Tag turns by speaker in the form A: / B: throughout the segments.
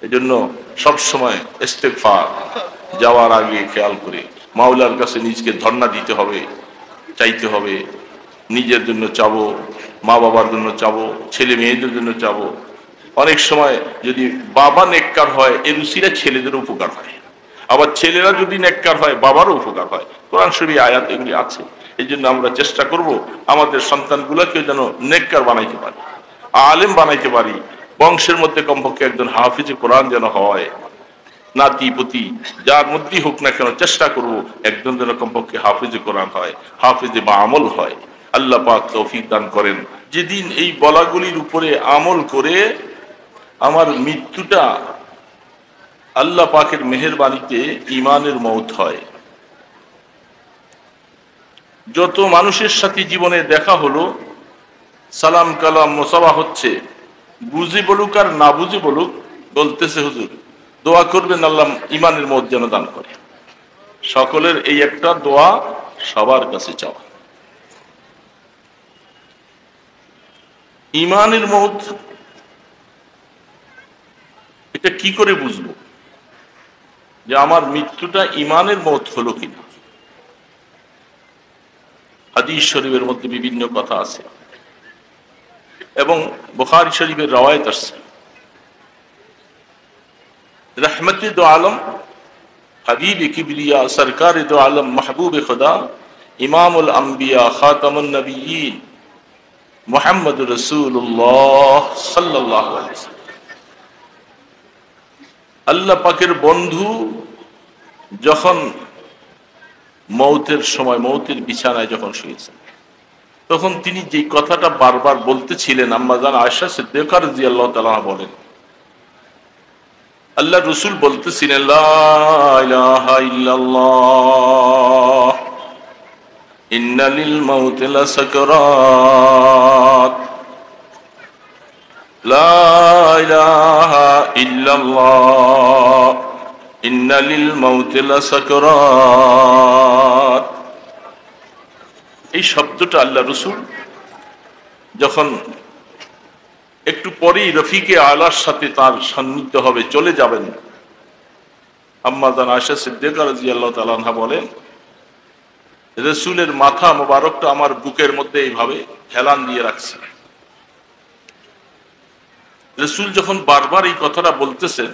A: এজন্য সব সময় ইস্তেগফার, যাওয়ার আগে খেয়াল করে মাওলার কাছে নিজকে ধর্ণা দিতে হবে, চাইতে হবে। নিজের জন্য চাবো, মা বাবার জন্য চাবো, ছেলে মেয়েদের জন্য চাবো। অনেক সময় যদি বাবা নেককার হয়, এর উসিলা ছেলেদের উপকার হয়, আবার ছেলেরা যদি নেককার হয় বাবারও উপকার হয়। কোরআন শরীফে আয়াত এগুলি আছে। এই জন্য আমরা চেষ্টা করব আমাদের সন্তানগুলোকে যেন নেককার বানাইতে পারি, আলেম বানাইতে পারি। বংশের মধ্যে কমপক্ষে একজন হাফিজে কোরআন যেন হয়, নাতি পুতি যার মধ্যেই হোক না কেন চেষ্টা করব একজন যেন কমপক্ষে হাফিজে কোরআন হয়, হাফিজে বা আমল হয়। আল্লাহ পাক তৌফিক দান করেন। যেদিন এই বলাগুলির উপরে আমল করে আমার মৃত্যুটা আল্লাহ পাকের মেহেরবানিতে ঈমানের মওত হয়। যত মানুষের সাথে জীবনে দেখা হলো, সালাম কালাম মোসাফা হচ্ছে, বুঝে বলুক আর না বুঝে বলুক, বলতেছে হুজুর দোয়া করবেন আল্লাহ ঈমানের মওত যেন দান করে। সকলের এই একটা দোয়া সবার কাছে চাওয়া। ঈমানের মওত এটা কি করে বুঝবো যে আমার মৃত্যুটা ঈমানের মওত হলো কিনা? হাদিস শরীফের মধ্যে বিভিন্ন কথা আছে এবং বুখারী শরীফের রওয়ায়াত আছে। रहमत दो आलम, हबीब किबरिया, सरकार दो आलम, महबूब खुदा, इमामुल अंबिया, खातमुन नबिय्यीन, मुहम्मद रसूलुल्लाह सल्लल्लाहु अलैहि वसल्लम। আল্লাহ পাকের বন্ধু যখন মৌতের সময়, মৌতের বিছানায় যখন শুয়েছেন, তখন তিনি যে কথাটা বারবার বলতেছিলেন, আম্মা জান আয়েশা সিদ্দিকা রাদিয়াল্লাহু তাআলা বলেন, আল্লাহ রসুল বলতেছিলেন, লা ইলাহা ইল্লাল্লাহ ইন্না লিল মাউতি লাসাকরাত, লা ইলাহা ইল্লাল্লাহ ইন্না লিল মাউতি লাসাকরাত। এই শব্দটা আল্লাহ রসুল যখন একটু পরেই রফিকে আলার সাথে তার সান্নিধ্য হবে, চলে যাবেন, আম্মা জান আয়েশা সিদ্দিকা রাদিয়াল্লাহু তাআলা আনহা বলেন, রাসূলের মাথা মোবারকটা আমার বুকের মধ্যে এইভাবে হেলান দিয়ে রাখছে। রাসূল যখন বারবার এই কথাটা বলতেছেন,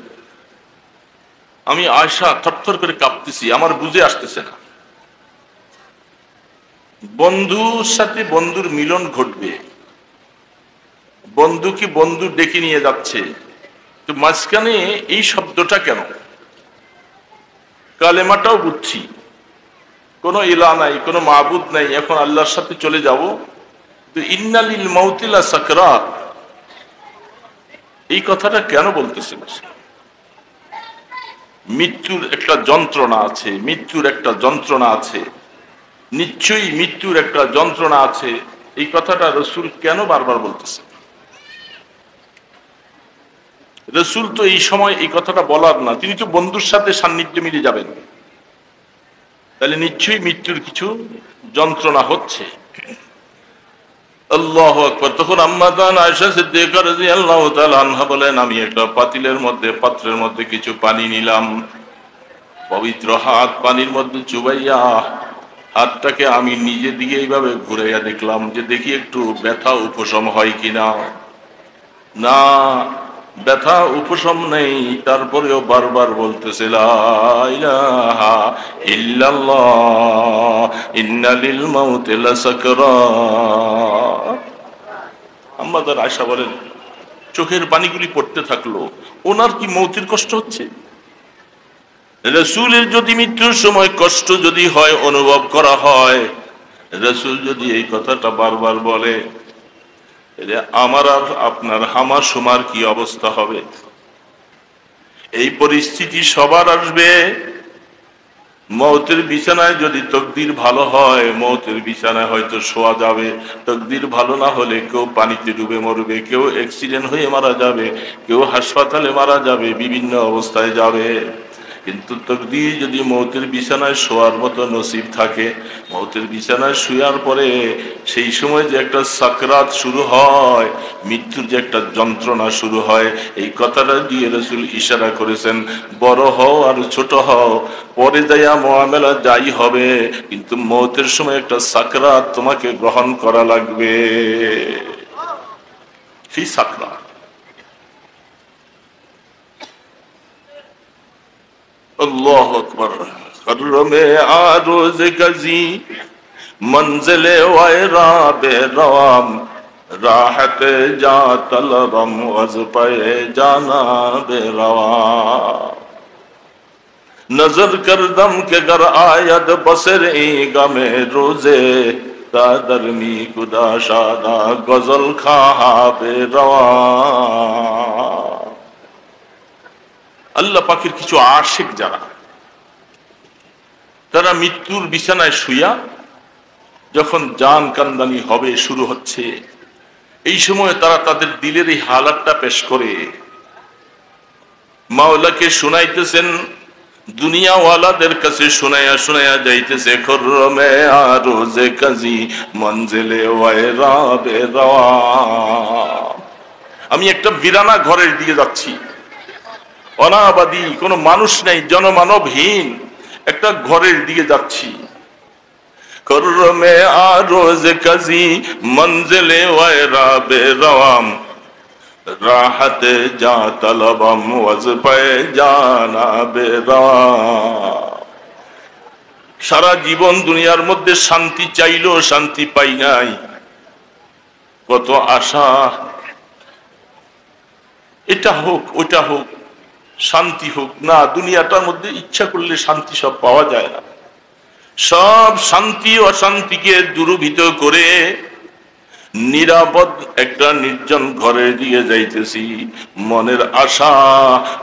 A: আমি আয়েশা থরথর করে কাঁপতেছি, আমার বুঝে আসতেছে না। বন্ধুর সাথে বন্ধুর মিলন ঘটবে, বন্ধুকে বন্ধু ডেকে নিয়ে যাচ্ছে, তো মাঝখানে এই শব্দটা কেন? কালেমাটাও বুঝছি, কোনো ইলা নাই, কোনো মাবুদ নাই, এখন আল্লাহর সাথে চলে যাব, তো ইন্না লিল মাউতি লাসাকরাত, এই কথাটা কেন বলতেছিল? মৃত্যুর একটা যন্ত্রণা আছে, মৃত্যুর একটা যন্ত্রণা আছে, নিশ্চয়ই মৃত্যুর একটা যন্ত্রণা আছে। এই কথাটা রাসূল কেন বারবার বলতেছে? রাসূল তো এই সময় এই কথাটা বলার না, তিনি তো বন্ধুর সাথে সান্নিধ্য মিলে যাবেন, তাহলে নিশ্চয়ই মৃত্যুর কিছু যন্ত্রণা হচ্ছে। আল্লাহু আকবার। তখন আম্মা জান আয়েশা সিদ্দিকা রাদিয়াল্লাহু তাআলা আনহা বলেন, আমি একটা পাতিলের মধ্যে, পাত্রের মধ্যে কিছু পানি নিলাম, পবিত্র হাত পানির মধ্যে চুবাইয়া হাতটাকে আমি নিজে দিকে এইভাবে ঘুরাইয়া দেখলাম যে দেখি একটু ব্যথা উপশম হয় কিনা। না, ব্যথা উপশম নেই, তারপরেও বারবার বলতেছে, লা ইলাহা ইল্লাল্লাহ ইন্না লিল মাউতি লাসাকরাত। আম্মা জান আয়েশা বলেন, চোখের পানিগুলি পড়তে থাকলো। ওনার কি মৌতের কষ্ট হচ্ছে? রাসূলের যদি মৃত্যুর সময় কষ্ট যদি হয়, অনুভব করা হয়, রাসূল যদি এই কথাটা বারবার বলে, আমার আর আপনার হামার সুমার কি অবস্থা হবে? এই পরিস্থিতি সবার আসবে। মৌতের বিছানায় যদি তকদির ভালো হয়, মৌতের বিছানায় হয়তো শোয়া যাবে, তকদির ভালো না হলে কেউ পানিতে ডুবে মরবে, কেউ অ্যাক্সিডেন্ট হয়ে মারা যাবে, কেউ হাসপাতালে মারা যাবে, বিভিন্ন অবস্থায় যাবে। কিন্তু তকদীর যদি মৌতের বিছানায় শোয়ার মতো নসিব থাকে, মৌতের বিছানায় শুয়ার পরে সেই সময় যে একটা সাকরাত শুরু হয়, মৃত্যুর যে একটা যন্ত্রণা শুরু হয়, এই কথাটা দিয়ে রাসূল ইশারা করেছেন, বড় হও আর ছোট হও, পরে যাইয়া মুআমেলা যাই হবে, কিন্তু মৌতের সময় একটা সাকরাত তোমাকে গ্রহণ করা লাগবে। সেই সাকরাত अल्लाह अकबर। खर्रमे आरोज गजी मंजिले वायरा बेरवाम राहत जा तलबम वज पे जाना बेरवा नजर कर दम के गर आयद बसर ई गमे रोजे दादरमी खुदा शादा गजल खा बेरवा। আল্লাহ পাকের কিছু আশিক যারা, তারা মৃত্যুর বিছানায় শুইয়া যখন জান কান্দানি হবে শুরু হচ্ছে, এই সময় তারা তাদের দিলের এই হালাতটা পেশ করে মাওলাকে শুনাইতেছেন, দুনিয়াওয়ালাদের কাছে শুনাইয়া শুনাইয়া যাইতেছে, খরমে আরোজে কাজী মঞ্জিলে ওয়ায়রা বেরওয়া। আমি একটা বিরানা ঘরের দিকে যাচ্ছি, অনাবাদী, কোনো মানুষ নেই, জনমানবহীন একটা ঘরের দিকে যাচ্ছি। করমে আরোজ কাজী মঞ্জিলে ওয়ায়রা বেরওয়াম রাহতে যা তলবম ওয়াজ পে জানা বেরওয়া। সারা জীবন দুনিয়ার মধ্যে শান্তি চাইলো, শান্তি পাই নাই, কত আশা, এটা হোক ওটা হোক, শান্তি হোক না। দুনিয়াটার মধ্যে ইচ্ছা করলে শান্তি সব পাওয়া যায় না। সব শান্তি অশান্তিকে দূরীভূত করে নিরাপদ একটা নির্জন ঘরের দিকে যাইতেছি, মনের আশা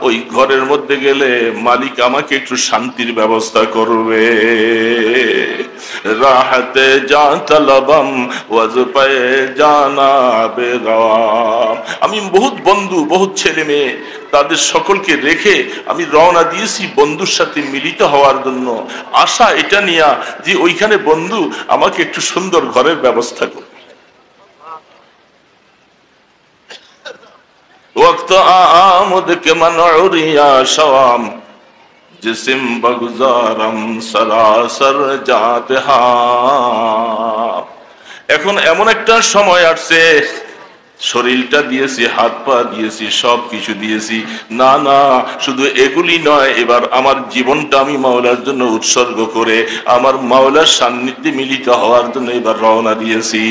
A: ওই ঘরের মধ্যে গেলে মালিক আমাকে একটু শান্তির ব্যবস্থা করবে। রাহতে যা তলবম ওয়াজ পে জানা বেরওয়া। আমি বহুত বন্ধু, বহুত ছেলে মেয়ে, তাদের সকলকে রেখে আমি রওনা দিয়েছি বন্ধুর সাথে মিলিত হওয়ার জন্য। আশা এটা নিয়া যে ওইখানে বন্ধু আমাকে একটু সুন্দর ঘরের ব্যবস্থা করবে। वक्त आमद के मनउरिया शवाम जिस्म बगुजारम सरासर जाते हा। এখন এমন একটা সময় আসছে, শরীরটা দিয়েছি, হাত পা দিয়েছি, সব কিছু দিয়েছি, না না শুধু এগুলি নয়, এবার আমার জীবনটা আমি মাওলার জন্য উৎসর্গ করে আমার মাওলার সান্নিধ্যে মিলিত হওয়ার জন্য এবার রওনা দিয়েছি।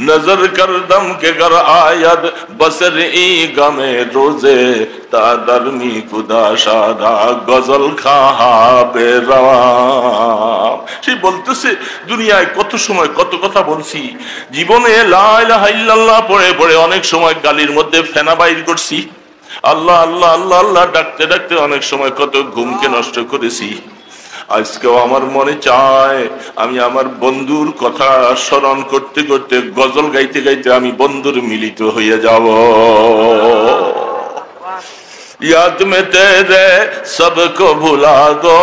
A: नजर कर दम के घर आयद बसर ई गमे रोजे तादरमी खुदा शादा गजल खा बेरवा। সে বলতেছে দুনিয়ায় কত সময় কত কথা বলছি, জীবনে লা ইলাহা ইল্লাল্লাহ পড়ে পড়ে অনেক সময় গালির মধ্যে ফেনা বাইর করছি, আল্লাহ আল্লাহ আল্লাহ আল্লাহ ডাকতে ডাকতে অনেক সময় কত ঘুমকে নষ্ট করেছি। আজকেও আমার মনে চায় আমি আমার বন্ধুর কথা স্মরণ করতে করতে গজল গাইতে গাইতে আমি বন্ধুর মিলিত হয়ে যাব। याद में तेरे सबको भुला दो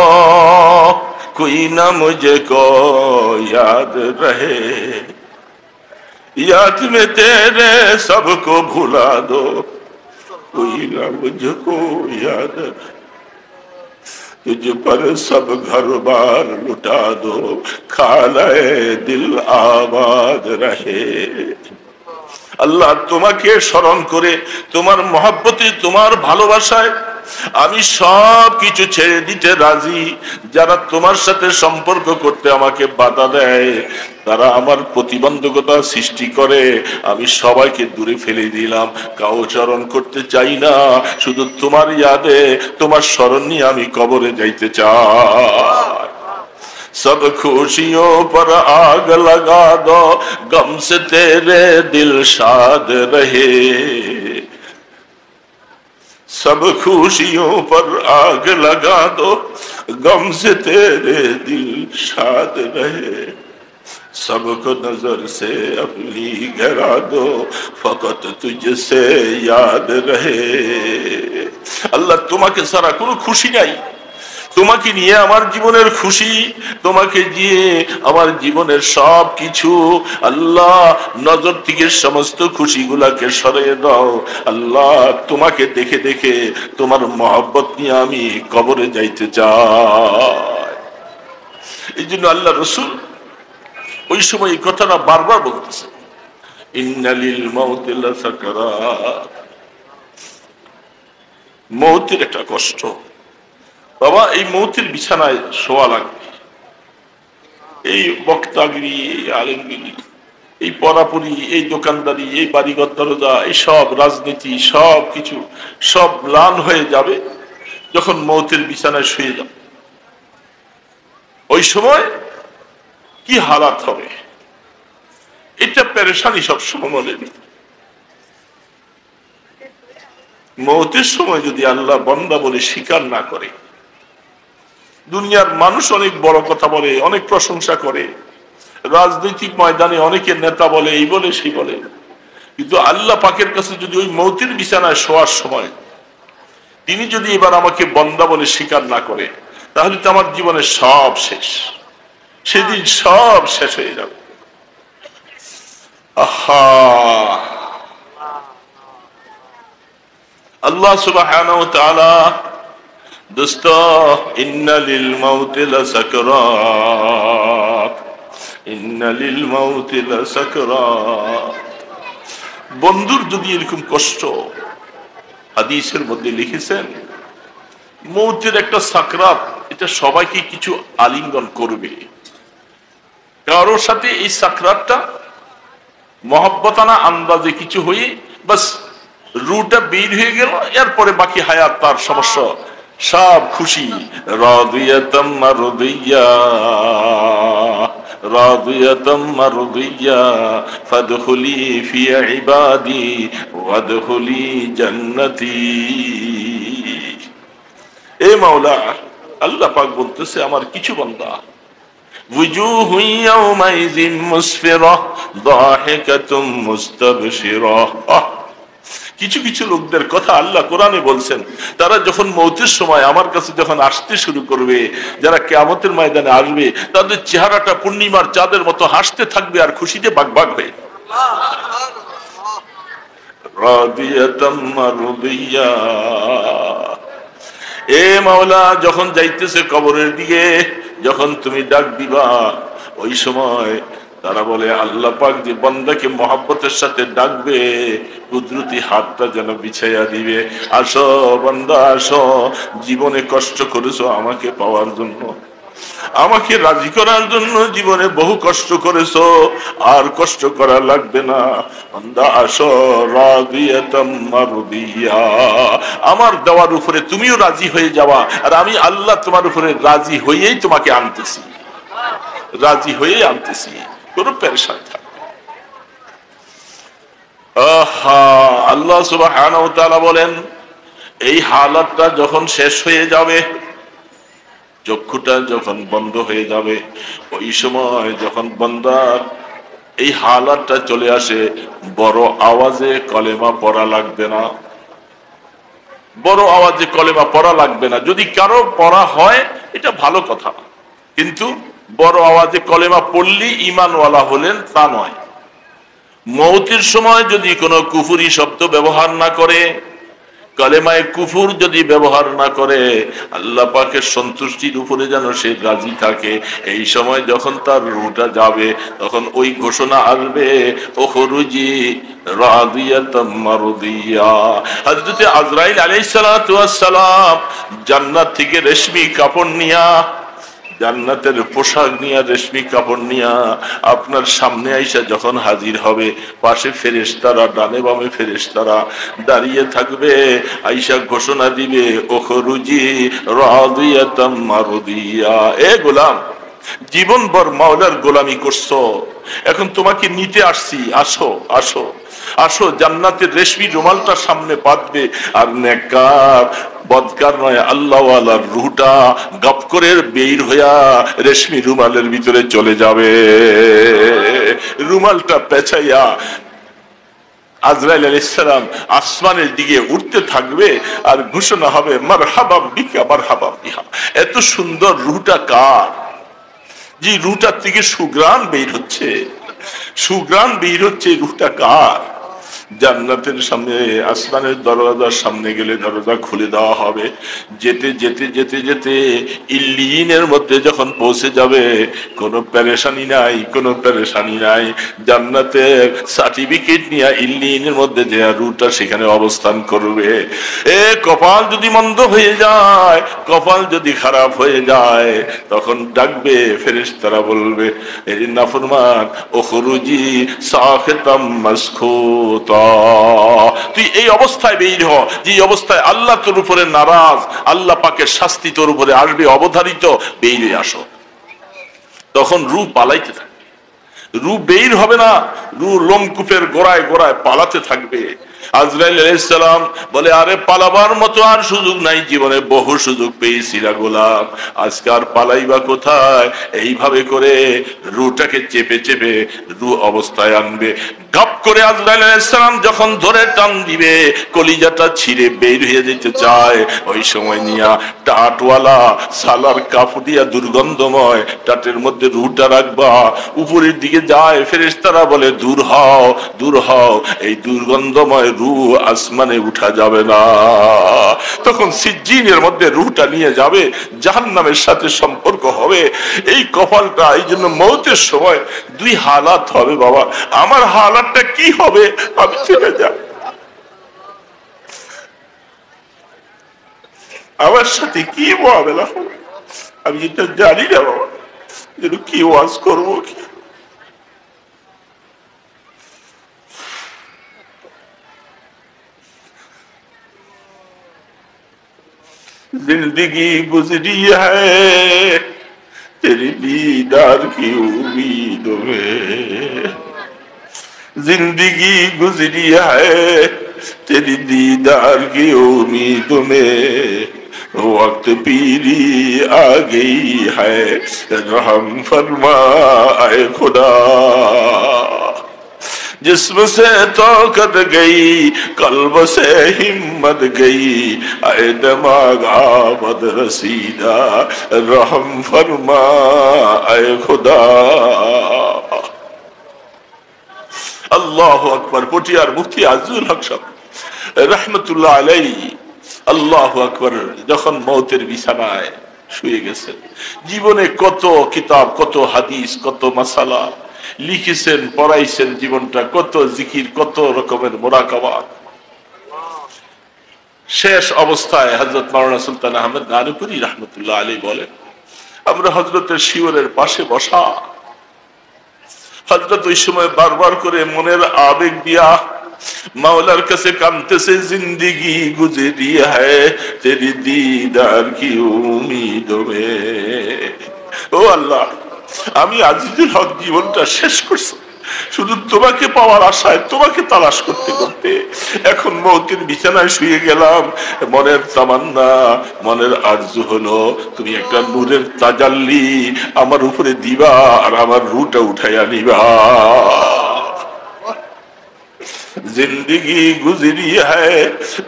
A: कोई ना मुझको याद रहे। याद में तेरे सबको भुला दो कोई ना मुझको याद रहे। तुझ पर सब घर बार लुटा दो खानाए दिल आबाद रहे। আল্লাহ তোমাকে স্মরণ করে তোমার মহব্বতে তোমার ভালোবাসায় আমি সব কিছু ছেড়ে দিতে রাজি। যারা তোমার সাথে সম্পর্ক করতে আমাকে বাধা দেয়, তারা আমার প্রতিবন্ধকতা সৃষ্টি করে, আমি সবাইকে দূরে ফেলে দিলাম, কাউ চরণ করতে চাই না, শুধু তোমার ইয়াদে তোমার স্মরণ নিয়ে আমি কবরে যাইতে চাই। सब खुशियों पर आग लगा दो गम से तेरे दिल शाद रहे। सब खुशियों पर आग लगा दो गम से तेरे दिल शाद रहे। सबको नजर से अपनी गिरा दो फकत तुझसे याद रहे। আল্লাহ তোমাকে ছাড়া কোনো খুশি নাই, তোমাকে নিয়ে আমার জীবনের খুশি, তোমাকে দিয়ে আমার জীবনের সব কিছু আল্লাহ নজর থেকে সমস্ত খুশিগুলাকে সরিয়ে দাও। আল্লাহ তোমাকে দেখে দেখে তোমার মহব্বত নিয়ে আমি কবরে যাইতে চাই। এই জন্য আল্লাহ রসুল ওই সময় এই কথাটা বারবার বলতেছে, ইন্নালিল মাউতি লাসাকারাত, মৌতের একটা কষ্ট বাবা। এই মৌতের বিছানায় শোয়া লাগবে। এই বক্তাগিরি, এই আলেমগিরি, এই পরাপুরি, এই দোকানদারি, এই বাড়িঘর দরজা, এই সব রাজনীতি, সব কিছু সব ম্লান হয়ে যাবে যখন মৌতের বিছানায় শুয়ে যাবে। ওই সময় কি হালাত হবে, এটা পেরেশানি সবসময় মনে নেই। মৌতের সময় যদি আল্লাহ বান্দা বলে স্বীকার না করে, দুনিয়ার মানুষ অনেক বড় কথা বলে, অনেক প্রশংসা করে, রাজনৈতিক ময়দানে অনেকের নেতা বলে, এই বলে সেই বলে, কিন্তু আল্লাহ পাকের কাছে যদি ওই মৌতের বিছানায় শোয়ার সময় তিনি যদি এবার আমাকে বান্দা বলে স্বীকার না করে, তাহলে তো আমার জীবনের সব শেষ, সেদিন সব শেষ হয়ে যাবে। আহা, আল্লাহ সুবহানাহু ওয়া তাআলা দোস্ত, ইন্না লিল মাউতি লাসাকরাত, ইন্না লিল মাউতি লাসাকরাত। বন্ধুর যদি এরকম কষ্ট, হাদিসের মধ্যে লিখেছেন মৌতের একটা সাকরাত, এটা সবাইকে কিছু আলিঙ্গন করবে। কারোর সাথে এই সাকরাতটা মহব্বতানা আন্দাজে কিছু হয়ে বাস রুটা বের হয়ে গেল, এরপরে বাকি হায়াত তার সমস্যা সব খুশি। রাদিয়াতাম মারদিয়া, রাদিয়াতাম মারদিয়া, ফাদখুলি ফি ইবাদি ওয়াদখুলি জান্নাতি। এ মাওলা, আল্লাহ পাক বলতেছে আমার কিছু বান্দা, ওয়াজুহু ইয়াওমাইযিন মুসফিরা দাহিকাতুম মুস্তাবশিরা। কিছু কিছু লোকদের কথা আল্লাহ কোরআনে বলছেন, তারা যখন মৌতের সময় আমার কাছে যখন আসতে শুরু করবে, যারা কিয়ামতের ময়দানে আসবে, তাদের চেহারাটা পূর্ণিমার চাঁদের মতো হাসতে থাকবে আর খুশিতে বাগবাগ হয়ে। রাদিয়াতাম মারদিয়া। এ মাওলা, যখন যাইতেছে কবরের দিকে, যখন তুমি ডাক দিবা, ওই সময় তারা বলে আল্লাহ পাক যে বান্দাকে মহব্বতের সাথে ডাকবে, কুদরতি হাতটা যেন বিছাইয়া দিবে। আসো বান্দা আসো, জীবনে কষ্ট করেছো আমাকে পাওয়ার জন্য, আমাকে রাজি করার জন্য জীবনে বহু কষ্ট করেছো, আর কষ্ট করা লাগবে না। বান্দা আসো, রাদিয়াতাম মারদিয়া, আমার দেওয়ার উপরে তুমিও রাজি হয়ে যাওয়া, আর আমি আল্লাহ তোমার উপরে রাজি হয়েই তোমাকে আনতেছি, রাজি হয়েই আনতেছি, কোনো পেরেশান থাকবে। আল্লাহ সুবহানাহু ওয়া তাআলা বলেন, এই হালাতটা যখন শেষ হয়ে যাবে, চক্ষুটা যখন বন্ধ হয়ে যাবে, ওই সময় যখন বান্দার এই হালাতটা চলে আসে, বড় আওয়াজে কলেমা পড়া লাগবে না, বড় আওয়াজে কলেমা পড়া লাগবে না। যদি কারো পড়া হয় এটা ভালো কথা, কিন্তু বড় আওয়াজে কলেমা পড়লি ঈমানওয়ালা হলেন তা নয়। মৌতের সময় যদি কোনো কুফরি শব্দ ব্যবহার না করে, কালেমায়ে কুফুর যদি ব্যবহার না করে, আল্লাহ পাকের সন্তুষ্টির উপরে যেন সে রাজি থাকে। এই সময় যখন তার রূহটা যাবে, তখন ওই ঘোষণা আসবে, উখরুজি রাদিয়াতাম মারদিয়া। হযরত আজরাইল আলাইহিস সালাতু ওয়াস সালাম জান্নাত থেকে রেশমি কাপড় নিয়া, জান্নাতের পোশাক নিয়া, রেশমি কাপড় নিয়া আপনার সামনে আইসা যখন হাজির হবে, পাশে ফেরেশতারা, ডানে বামে ফেরেশতারা দাঁড়িয়ে থাকবে, আইসা ঘোষণা দিবে, উখরুজি রাদিয়াতাম মারদিয়া। এ গোলাম, জীবনভর মাওলার গোলামি করছো, এখন তোমাকে নিতে আসছি, আসো আসো। আসো জান্নাতের রেশমি রুমালটা সামনে পাতবে, আর নেককার বদকার নয় আল্লাহওয়ালার রুহটা গপ করে বের হইয়া রেশমি রুমালের ভিতরে চলে যাবে। রুমালটা পেঁচাইয়া আজরাইল আলাইহিস সালাম আসমানের দিকে উঠতে থাকবে, আর ঘোষণা হবে মারহাবাম বিকা মারহাবাম বিহা। এত সুন্দর রুহটা কার? যে রুহটার থেকে সুগ্রাণ বের হচ্ছে, সুগ্রাণ বের হচ্ছে, রুহটা কার? জান্নাতের সামনে আসমানের দরজার সামনে গেলে দরজা খুলে দেওয়া হবে। যেতে যেতে যেতে যেতে ইল্লিয়িনের মধ্যে যখন পৌঁছে যাবে, কোনো পেরেশানি নাই, কোনো পেরেশানি নাই। জান্নাতের সার্টিফিকেট নিয়ে ইল্লিয়িনের মধ্যে যে রুহটা সেখানে অবস্থান করবে। কপাল যদি মন্দ হয়ে যায়, কপাল যদি খারাপ হয়ে যায়, তখন ডাকবে ফেরেশতারা, বলবে এর নাফরমান ওখরুজি সাখিতাম মাসখুতা, তুই এই অবস্থায় বের হ, যে অবস্থায় আল্লাহ তোর উপরে নারাজ, আল্লাহ পাকের শাস্তি তোর উপরে আসবে অবধারিত, বের হয়ে আসো। তখন রূহ পালাইতে থাকবে, রূহ বের হবে না, রূহ লোমকূপের গোড়ায় গোড়ায় পালাতে থাকবে। আজরাইল আলাইহিস সালাম বলে, আরে পালাবার মতো আর সুযোগ নাই, জীবনে বহু সুযোগ পেয়েছি রা গোলাম, আজকে আর পালাইবা কোথায়? এইভাবে করে রুহটাকে চেপে চেপে রুহ অবস্থায় আনবে। গাপ করে আজরাইল আলাইহিস সালাম যখন ধরে টান দিবে, কলিজাটা ছিঁড়ে বের হয়ে যেতে চায়, ওই সময় নিয়া টাটওয়ালা সালার কাপড় দিয়া দুর্গন্ধময় টাটের মধ্যে রুহটা রাখবা, উপরের দিকে যায়। ফেরেশতারা বলে দূর হও, দূর হও, এই দুর্গন্ধময় রূহ আসমানে উঠা যাবে না। তখন সিজ্জিনের মধ্যে রূহটা নিয়ে যাবে, জাহান্নামের সাথে সম্পর্ক হবে। এই কপালটা, এই জন্য মৌতের সময় দুই হালাত হবে বাবা। আমার হালাতটা কি হবে? আমি চলে যাব, আমার সাথে কি মোয়াবেলা হবে আমি এটা জানি না বাবা। যেন কি ওয়াজ করবো, কি जिंदगी गुजरी है तेरी दीदार की उम्मीदों में, जिंदगी गुजरी है तेरी दीदार की उम्मीदों में, वक्त पीरी आ गई है रहम फरमा ऐ खुदा, जिस्म से ताकत गई कल्ब से हिम्मत गई, ऐ दिमाग आमद रसीदा रहम फरमा ऐ खुदा। আল্লাহু আকবার। পটিয়ার মুফতি আজিজুল হক সাহেব রাহমাতুল্লাহ আলাইহি, আল্লাহু আকবার, যখন মওতের বিছানায় শুয়ে গেছেন, জীবনে কত কিতাব, কত হাদিস, কত মাসালা লিখেছেন, পড়াইছেন, জীবনটা কত জিকির, কত রকমের মুরাকাবাত। শেষ অবস্থায় হযরত মাওলানা সুলতান আহমদ নানুপুরি রাহমাতুল্লাহ আলাইহি বলেন, আমরা হযরতের শিওরের পাশে বসা, হযরত ওই সময় বারবার করে মনের আবেগ দিয়া মাওলার কাছে কাঁদতেছে, জিন্দেগি গুজরি হ্যায় তেরি দীদার কি উম্মীদোं में। ও আল্লাহ, আমি আজিজুল হক জীবনটা শেষ করছি শুধু তোমাকে পাওয়ার আশায়, তোমাকে তালাশ করতে করতে। এখন মওতের বিছানায় শুয়ে গেলাম, মনের তামান্না, মনের আরজু হলো তুমি একটা নূরের তাজাল্লি আমার উপরে দিবা, আর আমার রূহটা উঠাইয়া নিবা। जिंदगी गुजरी है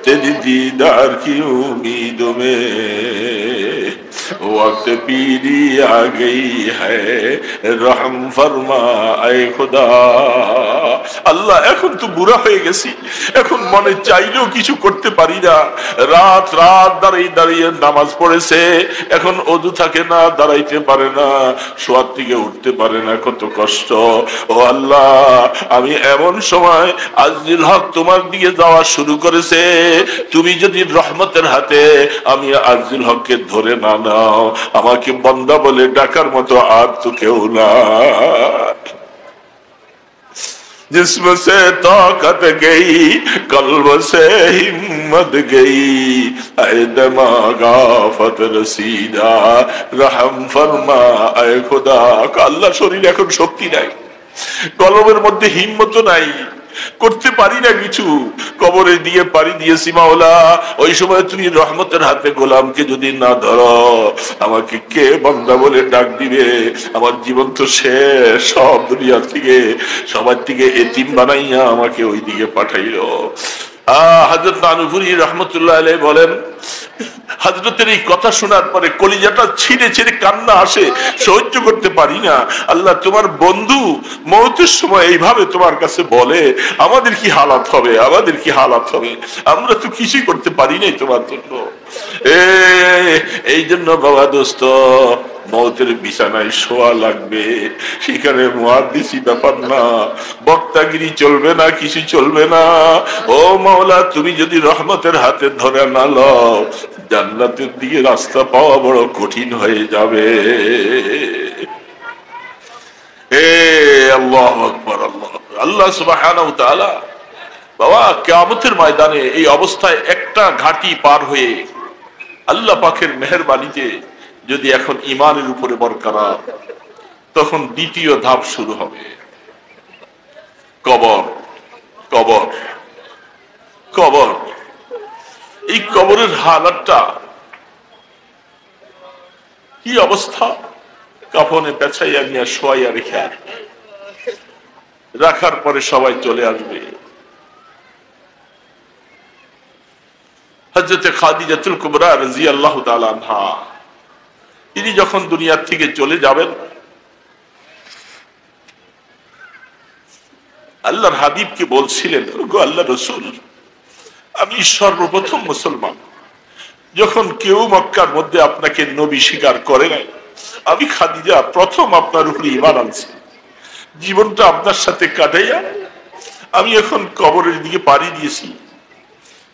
A: तेरी दीदार की उम्मीदों में, वक्त पीरी आ गई है रहम फरमा ऐ खुदा। আল্লাহ, এখন তো বুড়া হয়ে গেছি, এখন মনে চাইলেও কিছু করতে পারি না। রাত রাত দাঁড়িয়ে দাঁড়িয়ে নামাজ পড়েছে, এখন ওযু থাকে না, দাঁড়াইতে পারে না, শোয়ার থেকে উঠতে পারে না, কত কষ্ট। ও আল্লাহ, আমি এমন সময় আজিজুল হক তোমার দিকে যাওয়া শুরু করেছে, তুমি যদি রহমতের হাতে আমি আজিজুল হককে ধরে না নাও, আমাকে বান্দা বলে ডাকার মতো আর তো কেউ না। जिस्म से ताकत गई कल्ब से हिम्मत गई, ऐ दिमाग आफत रसीदा रहम फरमा ऐ खुदा। আল্লাহ, শরীরে এখন শক্তি নাই, কলবের মধ্যে হিম্মত নাই, করতে পারি না কিছু, কবরে দিয়ে পারি দিয়েছি মাওলা। ওই সময় তুমি রহমতের হাতে গোলামকে যদি না ধরো, আমাকে কে বান্দা বলে ডাক দিবে? আমার জীবন তো শেষ, সব দুনিয়া থেকে সবার থেকে এতিম বানাইয়া আমাকে ওই দিকে পাঠাইলো। হযরত নানুপুরি রহমতুল্লাহ আলাইহি বলেন, হযরতের এই কথা শোনার পরে কলিজাটা ছিঁড়ে ছিঁড়ে কান্না আসে, সহ্য করতে পারি না। আল্লাহ, তোমার বন্ধু মওতের সময় এইভাবে তোমার কাছে বলে, আমাদের কি হালাত হবে, আমাদের কি হালাত হবে? আমরা তো কিছুই করতে পারি নাই তোমার জন্য। এই জন্য বাবা দোস্ত, মওতের বিছানায় শোয়া লাগবে, সেখানে মুহাদ্দিসি ব্যাপার না, বক্তাগিরি চলবে না, কিছু চলবে না। ও মাওলা, তুমি যদি রহমতের হাতে ধরে না লও, জান্নাতের দিকে রাস্তা পাওয়া বড় কঠিন হয়ে যাবে। আল্লাহু আকবার, আল্লাহ সুবহানাহু ওয়া তাআলা বাবা কিয়ামতের ময়দানে এই অবস্থায় একটা ঘাটি পার হয়ে আল্লাহ পাকের মেহেরবানিতে যদি এখন ঈমানের উপরে বরকরার, তখন দ্বিতীয় ধাপ শুরু হবে, কবর। কবর কবর এই কবরের হালাতটা কি অবস্থা? কাফনে পেঁচাইয়া নিয়ে শোয়াইয়া রেখে রাখার পরে সবাই চলে আসবে। হযরতে খাদিজাতুল কুবরা রাদিয়াল্লাহু তাআলা আনহা, তিনি যখন দুনিয়ার থেকে চলে যাবেন, আল্লাহর হাবিবকে বলছিলেন, ওগো আল্লাহর রাসূল, আমি সর্বপ্রথম মুসলমান। যখন কেউ মক্কার মধ্যে আপনাকে নবী স্বীকার করে নাই, আমি খাদিজা প্রথম আপনার উপরে ঈমান আনছি। জীবনটা আপনার সাথে কাটাইয়া আমি এখন কবরের দিকে পাড়ি দিয়েছি।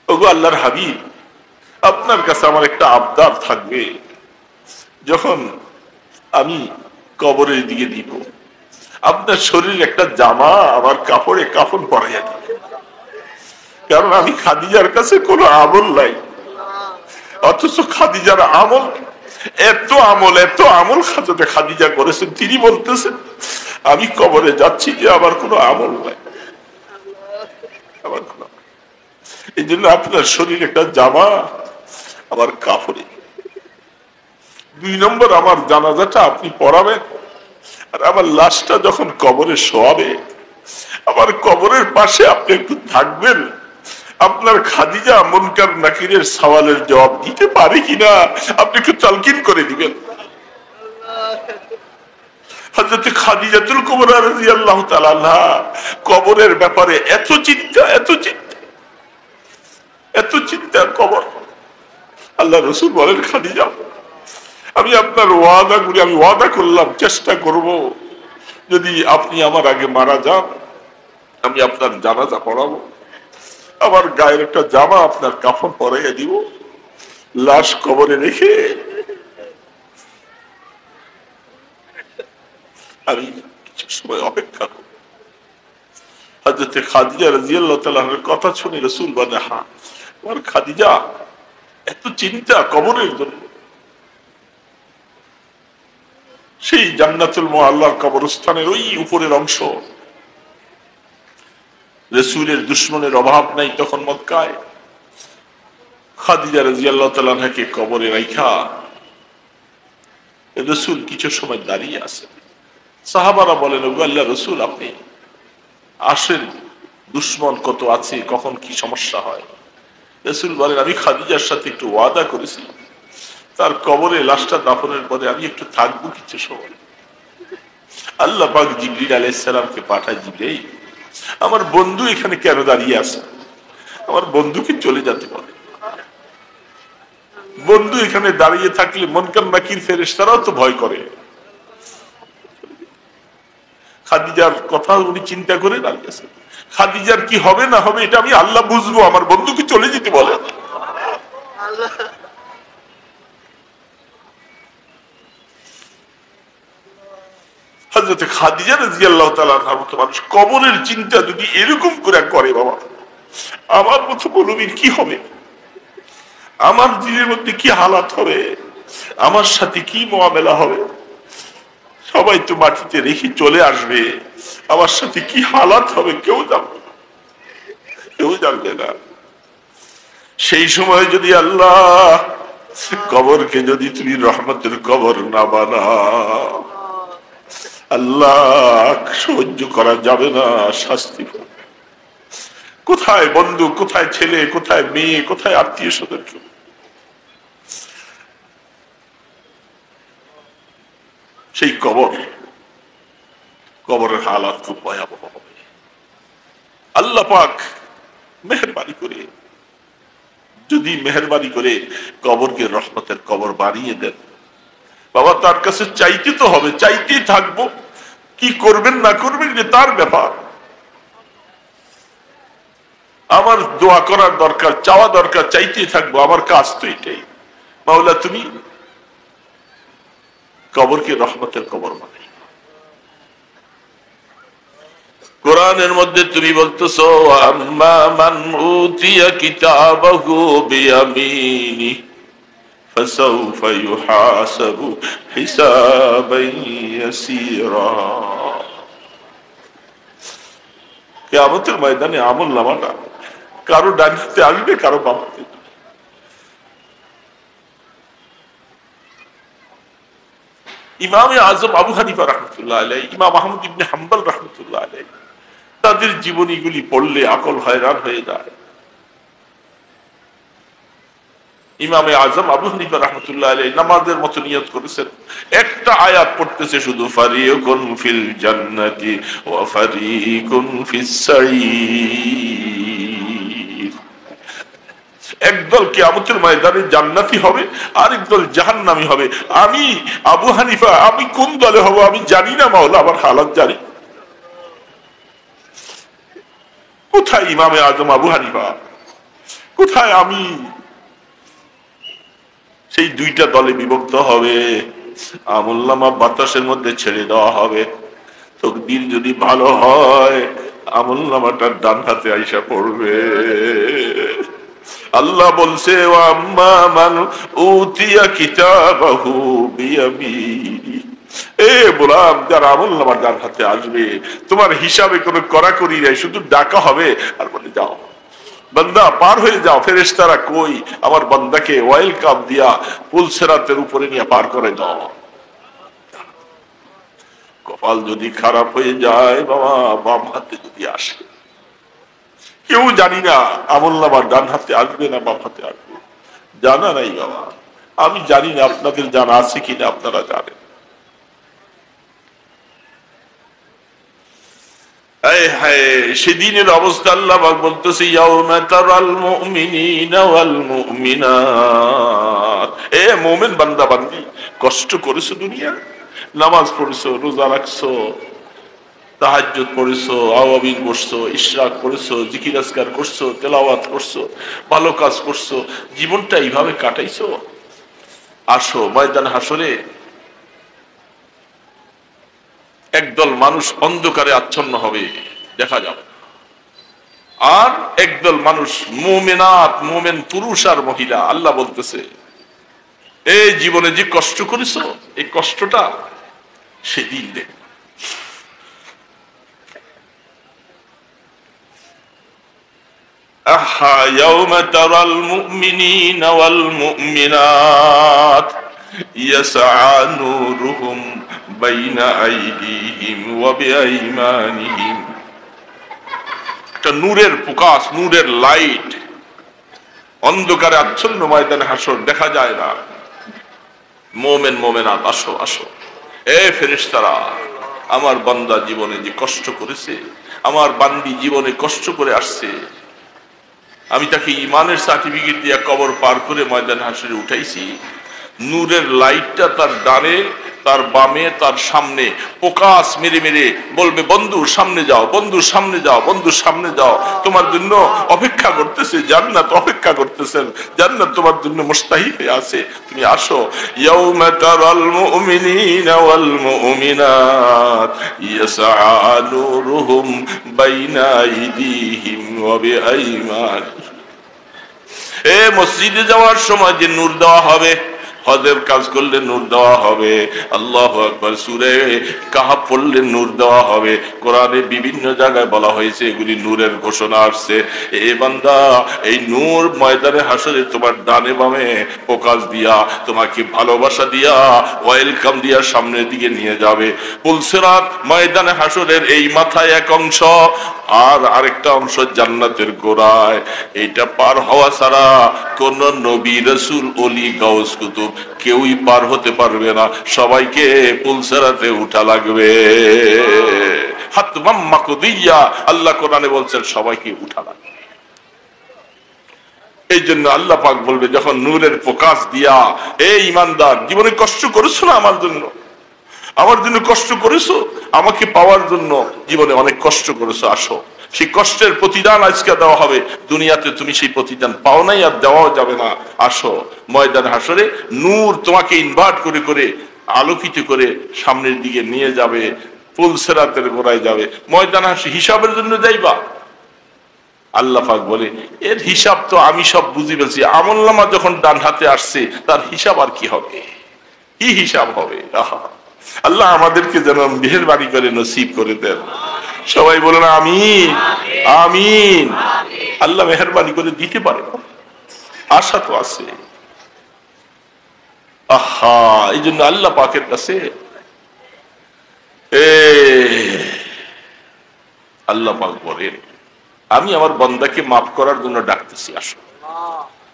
A: ওগো আল্লাহর হাবিব, আপনার কাছে আমার একটা আবদার থাকবে, যখন আমি কবরের দিকে দিব, আপনার শরীরে একটা জামা আমার কাপড়ে কাফন পরাইয়া দিবে। কারণ আমি খাদিজার কাছে কোনো আমল নাই, অথচ খাদিজার আমল এত আমল হযরতে খাদিজা করেছেন। তিনি বলতেছেন, আমি কবরে যাচ্ছি যে আমার কোনো আমল নাই, আমার কোনো। এই জন্য আপনার শরীরে একটা জামা আমার কাপড়ে। 2 নম্বর, আমার জানাজাটা আপনি পড়াবেন, আর আমার লাশটা যখন কবরে শোয়াবে, আমার কবরের পাশে আপনি একটু থাকবেন। আপনার খাদিজা মুনকার নাকিরের সওয়ালের জবাব দিতে পারে কিনা আপনি একটু তালকিন করে দিবেন। হযরত খাদিজাতুল কুবরা রাদিয়াল্লাহু তাআলা আনহা কবরের ব্যাপারে এত চিন্তা কবর। আল্লাহ রাসূল বলেন, খাদিজা, আমি আপনার আমি ওয়াদা করলাম, চেষ্টা করব, যদি আপনি আমার আগে মারা যান, আমি আপনার জানাজা পড়াবো, আমার গায়ের একটা জামা আপনার কাফন পরাইয়া দিব, লাশ কবরে রেখে আমি কিছু সময় অপেক্ষা করব। হযরত খাদিজা রাদিয়াল্লাহু তাআলার কথা শুনে রাসূল বলেন, হ্যাঁ, আমার খাদিজা এত চিন্তা কবরের জন্য। সেই জান্নাতুল মুআল্লার কবরস্থানের ওই উপরের অংশ, রাসূলের দুশমনের অভাব নাই তখন মক্কায়। খাদিজা রাদিয়াল্লাহু তাআলা আনহাকে কবরে রাখা রাসূল কিছু সময় দাঁড়িয়ে আছেন। সাহাবারা বলেন, ওগো আল্লাহর রাসূল, আপনি আসেন, দুশমন কত আছে, কখন কি সমস্যা হয়। রাসূল বলেন, আমি খাদিজার সাথে একটু ওয়াদা করেছি, তার কবরে লাশটা দাফনের পরে আমি একটু থাকবো কিছু সময়। আল্লাহ পাক জিবরিল আলাইহিস সালামকে পাঠায়, জিবরাইল, আমার বন্ধু এখানে কেন দাঁড়িয়ে আছে? আমার বন্ধুকে চলে যেতে বলে। বন্ধু এখানে দাঁড়িয়ে থাকলে মুনকার নাকির ফেরেশতারাও তো ভয় করে। খাদিজার কথা উনি চিন্তা করে দাঁড়িয়েছেন। খাদিজার কি হবে না হবে এটা আমি আল্লাহ বুঝবো, আমার বন্ধুকে চলে যেতে বলে। হযরত খাদিজা রাদিয়াল্লাহু তাআলা আনহার মতো মানুষ কবরের চিন্তা যদি এরকম করে বাবা, আমার মতো বলবির কি হবে? আমার দিনের মধ্যে কি হালাত হবে? আমার সাথে কি মুআমেলা হবে? সবাই তো মাটিতে রেখে চলে আসবে, আমার সাথে কি হালাত হবে কেউ জানে না। কেউ জানবে না। সেই সময় যদি আল্লাহ কবরকে যদি তুমি রহমতের কবর না বানাও, আল্লাহ সহ্য করা যাবে না, শাস্তি। কোথায় বন্ধু, কোথায় ছেলে, কোথায় মেয়ে, কোথায় আত্মীয় স্বজন? সেই কবরের হালাত খুব ভয়াবহ হবে। আল্লাহ পাক মেহেরবানি করে, যদি মেহেরবানি করে কবরকে রহমতের কবর বানিয়ে দেন, বাবা তার কাছে চাইতে তো হবে, চাইতেই থাকবো। কি করবেন না করবেন যে তার ব্যাপার। আমার দোয়া করার দরকার, চাওয়া দরকার, চাইতেই থাকবো। আমার কাজ তো এটাই, মাওলা তুমি কবরকে রহমতের কবর বানাই। কোরআনের মধ্যে তুমি বলতেছো আম্মা মান উতিয়া কিতাবাহু বিয়ামিনি ফাসাউফা ইউহাসাবু হিসাবান ইয়াসীরা। কিয়ামতের ময়দানে আমলনামাটা কারো ডান হাতে আসবে, কারো বাম হাতে। ইমামে আজম আবু হানিফা রাহমাতুল্লাহ আলাইহি, ইমাম আহমদ ইবনে হাম্বল রাহমাতুল্লাহ আলাইহি, তাদের জীবনীগুলি পড়লে আকল হয়রান হয়ে যায়। ইমামে আজম আবু হানিফা রাহমাতুল্লাহ আলাইহি নামাজের মতো নিয়ত করেছেন, একটা আয়াত পড়তেছে শুধু, ফারিকুন ফিল জান্নাতি ওয়া ফারিকুন ফিস সাঈর। একদল কিয়ামতের ময়দানে জান্নাতি হবে, আরেকদল জাহান্নামী হবে। আমি আবু হানিফা, আমি কোন দলে হব আমি জানি না, মাওলা আমার হালাত জানি। কোথায় ইমামে আজম আবু হানিফা, কোথায় আমি? সেই দুইটা দলে বিভক্ত হবে। আমলনামা বাতাসের মধ্যে ছেড়ে দেওয়া হবে। তকদির যদি ভালো হয় আমলনামাটা ডান হাতে আইসা পড়বে। আল্লাহ বলছে আম্মা মান উতিয়া কিতাবাহু বিয়ামিনি, এ গোলাম, যার আমলনামা ডান হাতে আসবে, তোমার হিসাবে কোনো কড়াকড়ি নাই, শুধু ডাকা হবে আর বলে যাও বান্দা পার হয়ে যাও। ফেরেশতারা কই, আমার বান্দাকে ওয়েলকাম দিয়া পুলসেরাতের উপরে নিয়ে পার করে দাও। কপাল যদি খারাপ হয়ে যায় বাবা, বাম হাতে যদি আসে, কেউ জানি না আমলনামা ডান হাতে আসবে না বাম হাতে আসবে, জানা নাই বাবা। আমি জানি না, আপনাদের জানা আছে কিনা আপনারা জানেন। সেদিনের অবস্থা আল্লাহ বলতেছে ইয়াউমা তারাল মুমিনিনা ওয়াল মুমিনাত। এ মুমিন বান্দা বান্দি, কষ্ট করেছো দুনিয়া, নামাজ পড়েছো, রোজা রাখছো, তাহাজ্জুদ পড়েছো, আওয়াবিন পড়ছো, ইশরাক পড়েছো, জিকির আজকার করছো, তেলাওয়াত করছো, ভালো কাজ করছো, জীবনটা এইভাবে কাটাইছো। আসো ময়দান হাসরে একদল মানুষ অন্ধকারে আচ্ছন্ন হবে, দেখা যাবে, আর একদল মানুষ মুমিনাত, মুমিন পুরুষ আর মহিলা। আল্লাহ বলতেছে এই জীবনে যে কষ্ট করেছো, এই কষ্টটা সেদিন দেখ। আহা ইয়াউমা তারাল মুমিনিনা ওয়াল মুমিনাত ইয়াসআ নূরুহুম বাইনা আইদিহিম ওয়া বিআইমানিহিম। একটা নূরের প্রকাশ, নূরের লাইট, অন্ধকারে আচ্ছন্ন ময়দানে হাসর, দেখা যায় না। মুমিন মুমিনাত আসো আসো, এ ফেরেশতারা, আমার বান্দা জীবনে যে কষ্ট করেছে, আমার বান্দি জীবনে কষ্ট করে আসছে, আমি তাকে ঈমানের সার্টিফিকেট দিয়ে কবর পার করে ময়দানে হাসরে উঠাইছি। নূরের লাইটটা তার ডানে, তার বামে, তার সামনে প্রকাশ মেরে মেরে বলবে, বন্ধু সামনে যাও, বন্ধু সামনে যাও, বন্ধু সামনে যাও, তোমার জন্য অপেক্ষা করতেছে, জান্নাত অপেক্ষা করতেছেন, জান্নাত তোমার জন্য মুস্তাহিদ হয়ে আছে, তুমি আসো। ইয়াউমা তারাল মুমিনিনা ওয়াল মুমিনাত ইয়াসআ নূরুহুম বাইনা আইদিহিম ওয়া বিআইমানিহিম। এ মসজিদে যাওয়ার সময় যে নূর দেওয়া হবে, হজের কাজ করলে নূর দেওয়া হবে। আল্লাহু আকবার। সূরা কাহফ পড়লে নূর দেওয়া হবে। কোরআনে বিভিন্ন জায়গায় বলা হয়েছে এগুলি নূরের ঘোষণা আসছে। এ বান্দা, এই নূর ময়দানে হাসরে তোমার ডানে বামে প্রকাশ দিয়া, তোমাকে ভালোবাসা দিয়া, ওয়েলকাম দিয়া সামনের দিকে নিয়ে যাবে। পুলসিরাত ময়দানে হাসরের এই মাথায় এক অংশ, আর আরেকটা অংশ জান্নাতের গোড়ায়। এইটা পার হওয়া ছাড়া কোন নবী, রাসূল, ওলি, গাউস, কুতুব কেউই পার হতে পারবে না। সবাইকে পুলসিরাতে উঠা লাগবে। হাতমাম মাকদিয়া, আল্লাহ কোরআনে বলছেন সবাইকে উঠা লাগবে। এই জন্য আল্লাহ পাক বলবে যখন নূরের প্রকাশ দিয়া, এই ইমানদার, জীবনে কষ্ট করেছো না আমার জন্য? আমার জন্য কষ্ট করেছো, আমাকে পাওয়ার জন্য জীবনে অনেক কষ্ট করেছো, আসো। সেই কষ্টের প্রতিদান আজকে দেওয়া হবে। দুনিয়াতে তুমি সেই প্রতিদান পাও নাই, আর দেওয়াও যাবে না। আসো ময়দান হাসরে, নূর তোমাকে ইনভার্ট করে করে, আলোকিত করে সামনের দিকে নিয়ে যাবে, পুলসিরাতের গোড়ায় যাবে। ময়দান হাসি হিসাবের জন্য যাইবা। আল্লাহ পাক বলে এর হিসাব তো আমি সব বুঝি ফেলছি। আমলনামা যখন ডান হাতে আসছে, তার হিসাব আর কি হবে? কি হিসাব হবে? আল্লাহ আমাদেরকে যেন মেহেরবানি করে নসিব করে দেন। সবাই বলেন আমিন, আমিন। আল্লাহ মেহেরবানি করে দিতে পারে, আশা তো আছে। আহা, এই জন্য আল্লাহ পাকের কাছে আল্লাহ পাক বলেন আমি আমার বান্দাকে মাফ করার জন্য ডাকতেছি, আসো।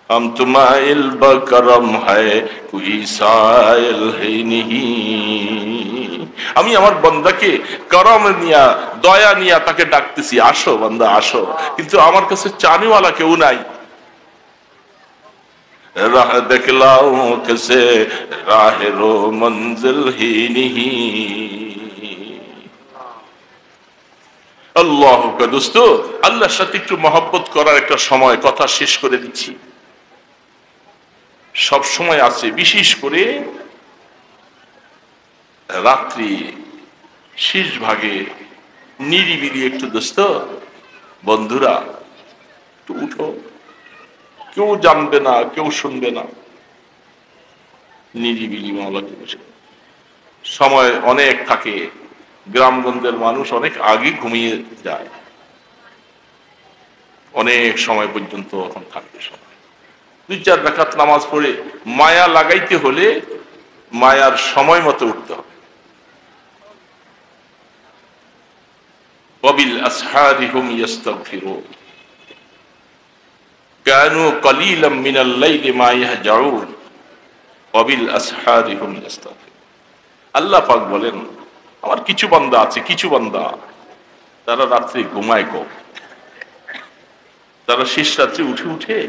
A: हम तुम्हाइल बकरम है कोई साइल है नहीं। আমি আমার বান্দাকে করম নিয়া, দয়া নিয়া তাকে ডাকতেছি, আসো বান্দা আসো। কিন্তু আমার কাছে চানিওয়ালা কেউ নাই। রাহ দেখলাও कैसे রাহেরো मंजिल ही नहीं। আল্লাহ দোস্ত, আল্লাহর সাথে একটু মহব্বত করার একটা সময়, কথা শেষ করে দিচ্ছি, সব সময় আছে। বিশেষ করে রাত্রি শেষ ভাগে নিরিবিলি একটু দোস্ত, বন্ধুরা একটু উঠো। কেউ জানবে না, কেউ শুনবে না, নিরিবিলি মাওলাকে বসে। সময় অনেক থাকে, গ্রামগঞ্জের মানুষ অনেক আগে ঘুমিয়ে যায়, অনেক সময় পর্যন্ত এখন থাকবে। সময় 2-4 রাকাত নামাজ পড়ে মায়া লাগাইতে হলে মায়ার সময় মতো উঠতে হবে। ওয়াবিল আসহারি হুম ইস্তাগফিরুন কানু কলিলাম মিনাল লাইলি মা ইয়াহজাউন ওয়াবিল আসহারি হুম ইস্তাগফিরুন। আল্লাহ পাক বলেন আমার কিছু বান্দা আছে, কিছু বান্দা তারা রাত্রে ঘুমায় কম, তারা শেষ রাত্রে উঠে উঠে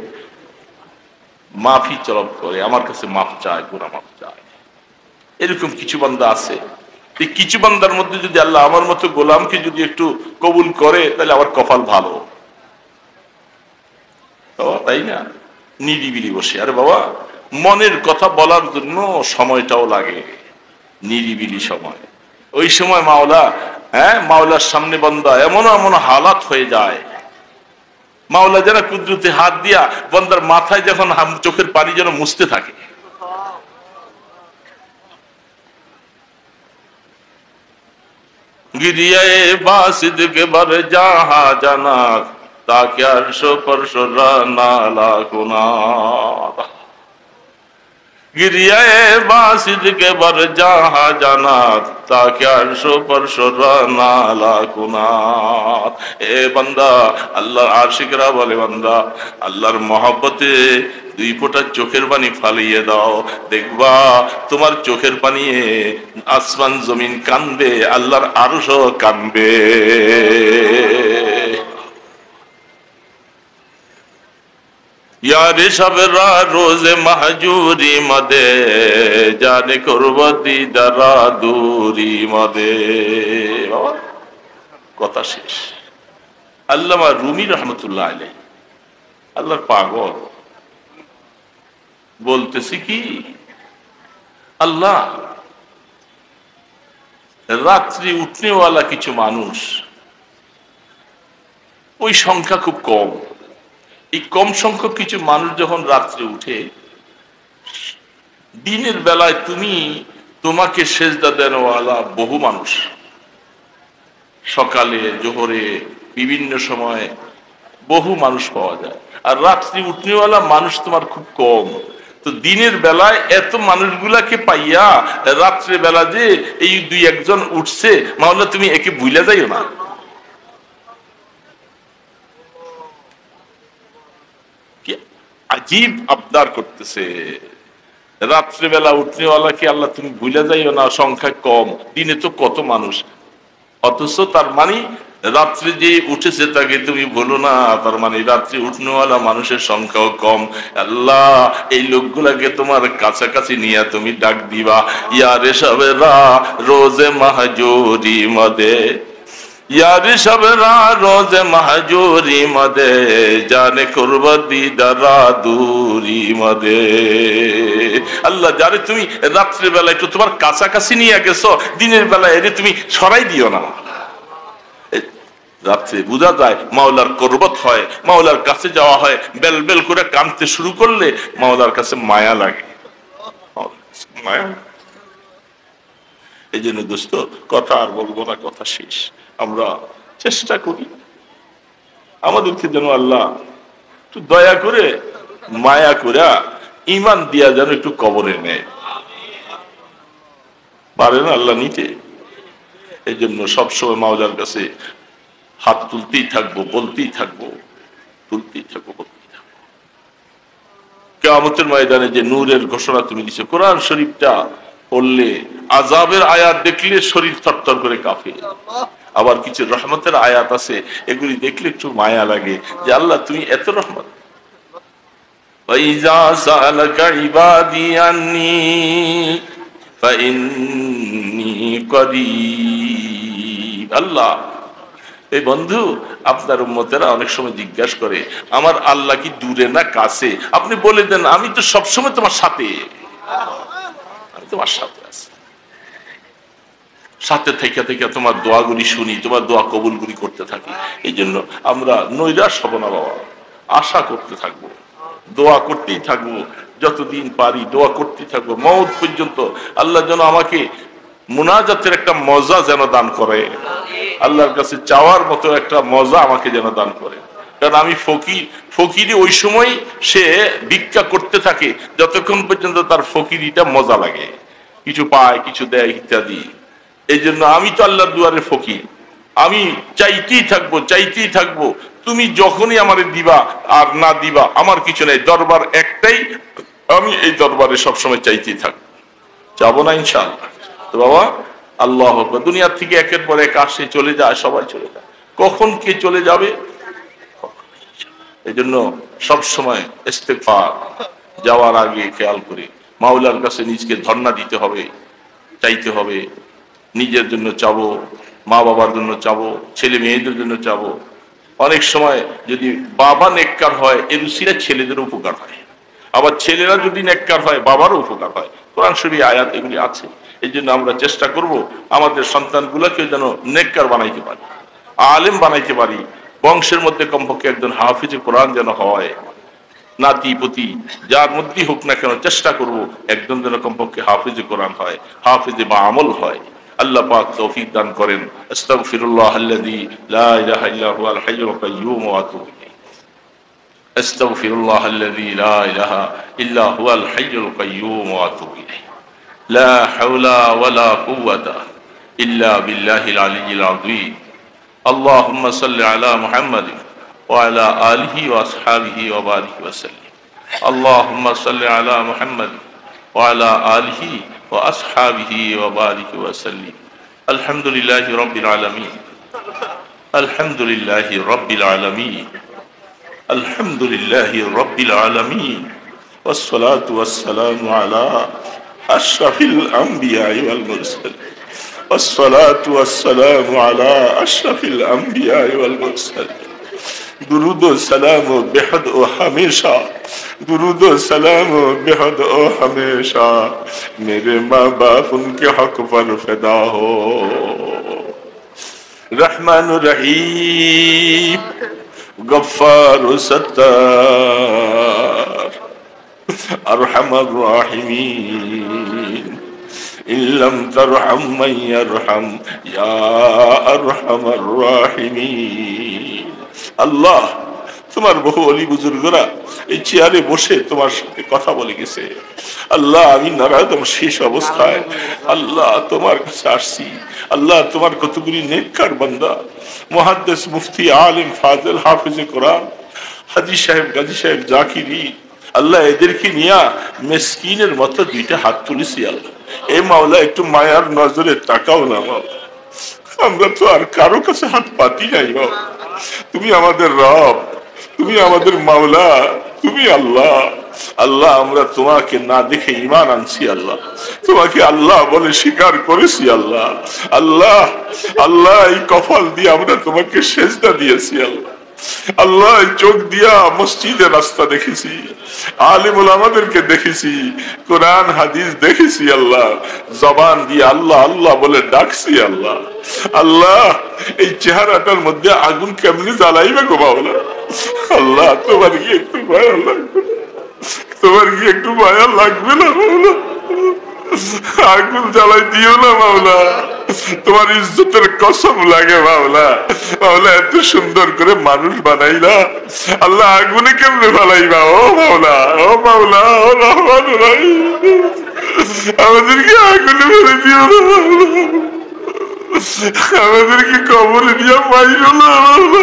A: মাফি তলব করে, আমার কাছে মাফ চায়, গুনাহ মাফ চায়। এরকম কিছু বান্দা আছে। এই কিছু বান্দার মধ্যে যদি আল্লাহ আমার মতো গোলামকে যদি একটু কবুল করে, তাহলে আমার কপাল ভালো, তাই না? নিরিবিলি বসে, আরে বাবা মনের কথা বলার জন্য সময়টাও লাগে, নিরিবিলি সময়। ওই সময় মাওলা, মাওলার সামনে বান্দা এমন এমন হালাত হয়ে যায়, মাওলা যেন কুদরতে হাত দিয়া বান্দার মাথায় যখন চোখের পানি যেন মুছতে থাকে। গিরিয়ায়ে বাসিদ কে বার জাহা জানাত তাকে আরশো পরশো রানা কুনা। गिरियाए बासिद के बर जहा जानात ताकि अर्शो परशो राना कुनात। ए बंदा আল্লাহর আশিকরা বলে বান্দা আল্লাহর মহব্বতে 2 ফোঁটা চোখের পানি ফালিয়ে দাও, দেখবা তোমার চোখের পানি আসমান জমিন কানবে, আল্লাহর আরশও কানবে। यार शबरा रोज महजूरी मदे जाने कुर्बती दरा दूरी मदे। কথা শেষ। আল্লামা রুমি রহমতুল্লাহ আলাইহি, আল্লাহর পাগল, বলতেছি কি আল্লাহ রাত্রি উঠনেওয়ালা কিছু মানুষ, ওই সংখ্যা খুব কম। এই কম সংখ্যক কিছু মানুষ যখন রাত্রে উঠে, দিনের বেলায় তোমাকে সেজদা দেনওয়ালা বহু মানুষ, সকালে জোহরে বিভিন্ন সময় বহু মানুষ পাওয়া যায়, আর রাত্রি উঠনেওয়ালা মানুষ তোমার খুব কম। তো দিনের বেলায় এত মানুষগুলাকে পাইয়া রাত্রে বেলা যে এই 2-1 জন উঠছে, মাওলা তুমি একে ভুলে যাইও না। কি আজীব আবদার করতেছে, রাত্রেবেলা উঠনেওয়ালাকে আল্লাহ তুমি ভুলে যাইও না, সংখ্যা কম, দিনে তো কত মানুষ। অথচ তার মানে রাত্রে যে উঠেছে তাকে তুমি ভুলো না, তার মানে রাত্রে উঠনেওয়ালা মানুষের সংখ্যাও কম। আল্লাহ এই লোকগুলাকে তোমার কাছাকাছি নিয়ে তুমি ডাক দিবা, ইয়া রেশাবেরা রোজে মাহজুরি মদে, यारी शबरा रोज महजूरी मदे, जाने कुर्बती दरा दूरी मदे। আল্লাহ যারে তুমি রাত্রে বেলা একটু তোমার কাছাকাছি নিয়ে গেছো, দিনের বেলা এরে তুমি সরাই দিও না। রাত্রে বোঝা যায় মাওলার কুরবত হয়, মাওলার কাছে যাওয়া হয়, বেল বেল করে কাঁদতে শুরু করলে মাওলার কাছে মায়া লাগে, মায়া। এই জন্য দোস্ত কথা আর বলবো না, কথা শেষ। আমরা চেষ্টা করি আমাদেরকে যেন আল্লাহ একটু দয়া করে মায়া করে ইমান দিয়া যেন একটু কবরে নেয়, পারে না আল্লাহ নিতে। এই জন্য সবসময় মাওলার কাছে হাত তুলতেই থাকবো, বলতেই থাকবো, তুলতেই থাকবো, বলতেই থাকবো। কিয়ামতের ময়দানে যে নূরের ঘোষণা তুমি দিছো, কোরআন শরীফটা পড়লে আযাবের আয়াত দেখলে শরীর থরথর করে কাঁপে, আবার কিছু রহমতের আয়াত আছে এগুলি দেখলে একটু মায়া লাগে যে আল্লাহ তুমি এত রহমত। ওয়াইজা সালাকা ইবাদি আন্নী ফাইন্নী করিব। আল্লাহ এই বন্ধু আপনার উম্মতেরা অনেক সময় জিজ্ঞাসা করে আমার আল্লাহ কি দূরে না কাছে, আপনি বলে দেন আমি তো সবসময় তোমার সাথে, আমি তোমার সাথে আছি, সাথে থেকে থেকে তোমার দোয়াগুলি শুনি, তোমার দোয়া কবুলগুলি করতে থাকি। এই জন্য আমরা নৈরাশ হব না বাবা, আশা করতে থাকবো, দোয়া করতেই থাকবো, যতদিন পারি দোয়া করতেই থাকবো মওত পর্যন্ত। আল্লাহ যেন আমাকে মুনাজাতের একটা মজা যেন দান করে, আল্লাহর কাছে চাওয়ার মতো একটা মজা আমাকে যেন দান করে। কারণ আমি ফকিরি ওই সময় সে ভিক্ষা করতে থাকে যতক্ষণ পর্যন্ত তার ফকিরিটা মজা লাগে, কিছু পায়, কিছু দেয় ইত্যাদি। এই জন্য আমি তো আল্লাহর দুয়ারে ফকির, আমি চাইতেই থাকবো, চাইতেই থাকবো। তুমি যখনই আমারে দিবা আর না দিবা আমার কিছু নাই, দরবার একটাই, আমি এই দরবারে সবসময় চাইতেই থাকবো, যাবো না ইনশাআল্লাহ। তো বাবা আল্লাহ আকবার, দুনিয়ার থেকে একের পর এক আসে চলে যায়, সবাই চলে যায়, কখন কে চলে যাবে। এই জন্য সবসময় ইস্তেগফার, যাওয়ার আগে খেয়াল করে মাওলার কাছে নিজকে ধর্ণা দিতে হবে, চাইতে হবে, নিজের জন্য চাবো, মা বাবার জন্য চাবো, ছেলে মেয়েদের জন্য চাবো। অনেক সময় যদি বাবা নেককার হয় এর উসিলা ছেলেদের উপকার হয়, আবার ছেলেরা যদি নেককার হয় বাবারও উপকার হয়। কোরআন শরীফে আয়াত এগুলি আছে। এই জন্য আমরা চেষ্টা করব আমাদের সন্তানগুলোকে যেন নেককার বানাইতে পারি, আলেম বানাইতে পারি, বংশের মধ্যে কমপক্ষে একজন হাফিজে কোরআন যেন হয়, নাতি পুতি যার মধ্যেই হোক না কেন চেষ্টা করব একজন যেন কমপক্ষে হাফিজে কোরআন হয়, হাফিজে বা আমল হয়। আল্লাহ পাক তৌফিক দান করেন। আস্তাগফিরুল্লাহ আল্লাযী লা ইলাহা ইল্লা হুয়াল হাইয়ুল কাইয়্যুম ওয়া আতুবু ইলাইহি। আস্তাগফিরুল্লাহ আল্লাযী লা ইলাহা ইল্লা হুয়াল হাইয়ুল কাইয়্যুম ওয়া আতুবু ইলাইহি। লা হাওলা ওয়ালা কুওয়াতা ইল্লা বিল্লাহিল আলিয়্যিল আযীম। আল্লাহুম্মা সাল্লি আলা মুহাম্মাদিন ওয়া আলা আলিহি ওয়া আসহাবিহি ওয়া বারিক ওয়া সাল্লিম। আল্লাহুম্মা সাল্লি আলা মুহাম্মাদিন ওয়া আলা আলিহি ওয়া আসহাবিহি ওয়া বারিক ওয়া সাল্লিম। আলহামদুলিল্লাহি রাব্বিল আলামিন, আলহামদুলিল্লাহি রাব্বিল আলামিন, আলহামদুলিল্লাহি রাব্বিল আলামিন। ওয়াসসালাতু ওয়াসসালামু আলা আশরাফিল আমবিয়া'i ওয়াল মুরসালিন। ওয়াসসালাতু ওয়াসসালামু আলা আশরাফিল আমবিয়া'i ওয়াল মুরসালিন। दुरूद व सलाम बेहद ओ हमेशा, दुरूद व सलाम बेहद ओ हमेशा मेरे माँ बाप उनके हक पर फिदा हो। रहमान रहीम गफ्फार सत्तार अरहम আরহামার রাহিমিন ইন লাম তারহাম মান ইয়ারহাম ইয়া আরহামার রাহিমিন। আল্লাহ, তোমার বহু অলি বুজুর্গরা এই চেয়ারে বসে তোমার সাথে কথা বলে গেছে। আল্লাহ, আমি নারায়ণ শেষ অবস্থায় আল্লাহ তোমার কাছে আসছি। আল্লাহ, তোমার কতগুলি নেককার বান্দা, মুহাদ্দিস, মুফতি, আলিম, ফাজিল, হাফিজে কোরআন, হাজী সাহেব, গাজী সাহেব, জাকিরি, আল্লাহ এদেরকে নিয়ে মিসকিনের মতো দুইটা হাত তুলেছি। আল্লাহ, এ মাওলা একটু মায়ার নজরে তাকাও না মাওলা, আমরা তো আর কারো কাছে হাত পাতি নাই বাবা। তুমি আমাদের রব, তুমি আমাদের মাওলা, তুমি আল্লাহ। আল্লাহ, আমরা তোমাকে না দেখে ঈমান আনছি। আল্লাহ, তোমাকে আল্লাহ বলে স্বীকার করেছি। আল্লাহ, আল্লাহ, আল্লাহ, এই কপাল দিয়ে আমরা তোমাকে সেজদা দিয়েছি। আল্লাহ, আল্লাহ, চোখ দিয়া মসজিদে রাস্তা দেখেছি, আলিম ওলামাদেরকে দেখেছি, কোরআন হাদিস দেখেছি। আল্লাহ, জবান দিয়ে আল্লাহ আল্লাহ বলে ডাকছি। আল্লাহ, আল্লাহ, এই চেহারাটার মধ্যে আগুন কেমনি জ্বালাইবে গো মাওলা? আল্লাহ, তোমার কি একটু মায়া লাগবে? তোমার কি একটু মায়া লাগবে না মাওলা? আগুন জ্বালাই দিও না মাওলা, তোমার ইজ্জতের কসম লাগে মাওলা। মাওলা, এত সুন্দর করে মানুষ বানাইলা, আল্লাহ আগুনে কেমনে ফালাইবা? ও মাওলা, ও মাওলা, ও রহমান রহিম, আমাদেরকে আগুনে ফেলে দিও না মাওলা, আমাদেরকে কবরে দিয়া পাইলো না মাওলা,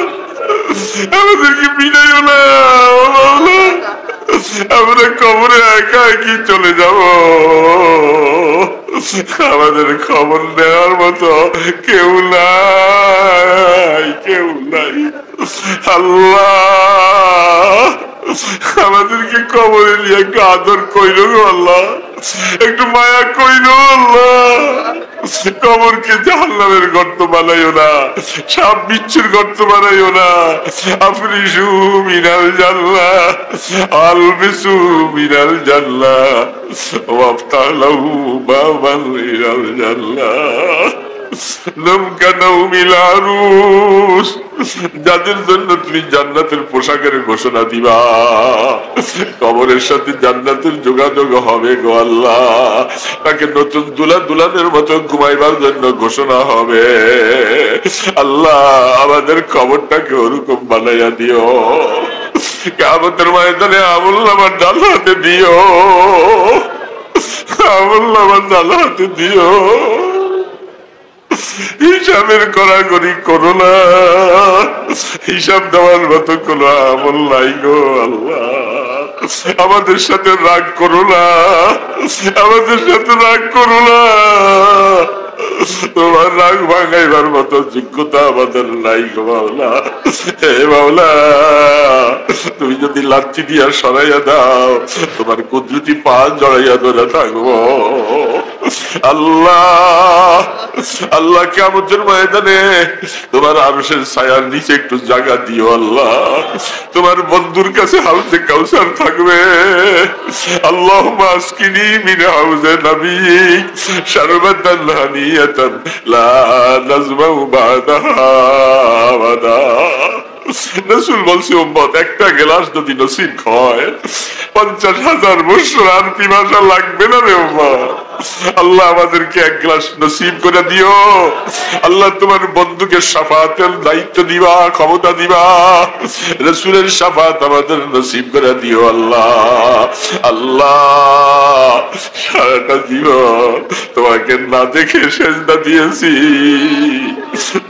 A: আমাদেরকে বিনাইও না মাওলা, আমরা কবরে একা একই চলে যাব, আমাদের খবর নেওয়ার মতো কেউ নাই, কেউ নাই। আল্লাহ, আমাদেরকে কবরে নিয়ে একটু আদর কইল গো আল্লাহ, একটু মায়া কইল আল্লাহ। কবরকে জাহান্নামের গর্ত বানাইও না, সাপ বিচ্ছুর গর্ত বানাইও না। আফরিশু মিনাল জান্নাহ আলবিসু মিনাল জান্নাহ ওয়াফতাহ লাহু বাবান ইলাল জান্নাহ যাদের জন্য তুমি জান্নাতের পোশাকের ঘোষণা দিবা, কবরের সাথে জান্নাতের যোগাযোগ হবে গো আল্লাহ। তাকে নতুন দুলানের মতো ঘুমাইবার জন্য ঘোষণা হবে। আল্লাহ, আমাদের কবরটাকে ওরকম বানাইয়া দিও। কিয়ামতের ময়দানে আমুল্লাহর ডাল হাতে দিও, আমুল্লাহর ডাল হাতে দিও। হিসাবের কড়াকড়ি করো না, হিসাব দেওয়ার মতো কোন আমল নাই গো আল্লাহ। আমাদের সাথে রাগ করো না, আমাদের সাথে রাগ করো না। তোমার রাগ ভাঙাইবার মতো যোগ্যতা আমাদের নাই গো মাওলা। হে মাওলা, তুমি যদি লাঠি দিয়া সরাইয়া দাও, তোমার কুদরতি পা জড়াইয়া ধরে থাকবো। আল্লাহ, আল্লাহ, কিয়ামতের ময়দানে তোমার আরশের ছায়ার নিচে একটু জায়গা দিও আল্লাহ। তোমার বন্ধুর কাছে হাউজে কাউসার থাকবে। আল্লাহুম্মা আসকিনি মিন হাউজে নবিয়িক শারবাতান হানিয়াতান লা নাজমাউ বাদাহা আবাদা। রাসূল বলছে, উম্মত, একটা গ্লাস যদি নসিব হয় 50,000 বছর আর পিপাসা লাগবে না রে উম্মত। আল্লাহ, আমাদেরকে এক গ্লাস নসিব করে দিও। আল্লাহ, তোমার বন্ধুকে শাফাতের দায়িত্ব দিবা, ক্ষমতা দিবা। রাসূলের শাফাত আমাদের নসিব করে দিও আল্লাহ। আল্লাহ, সারাটা জীবন তোমাকে না দেখে সেজদা দিয়েছি,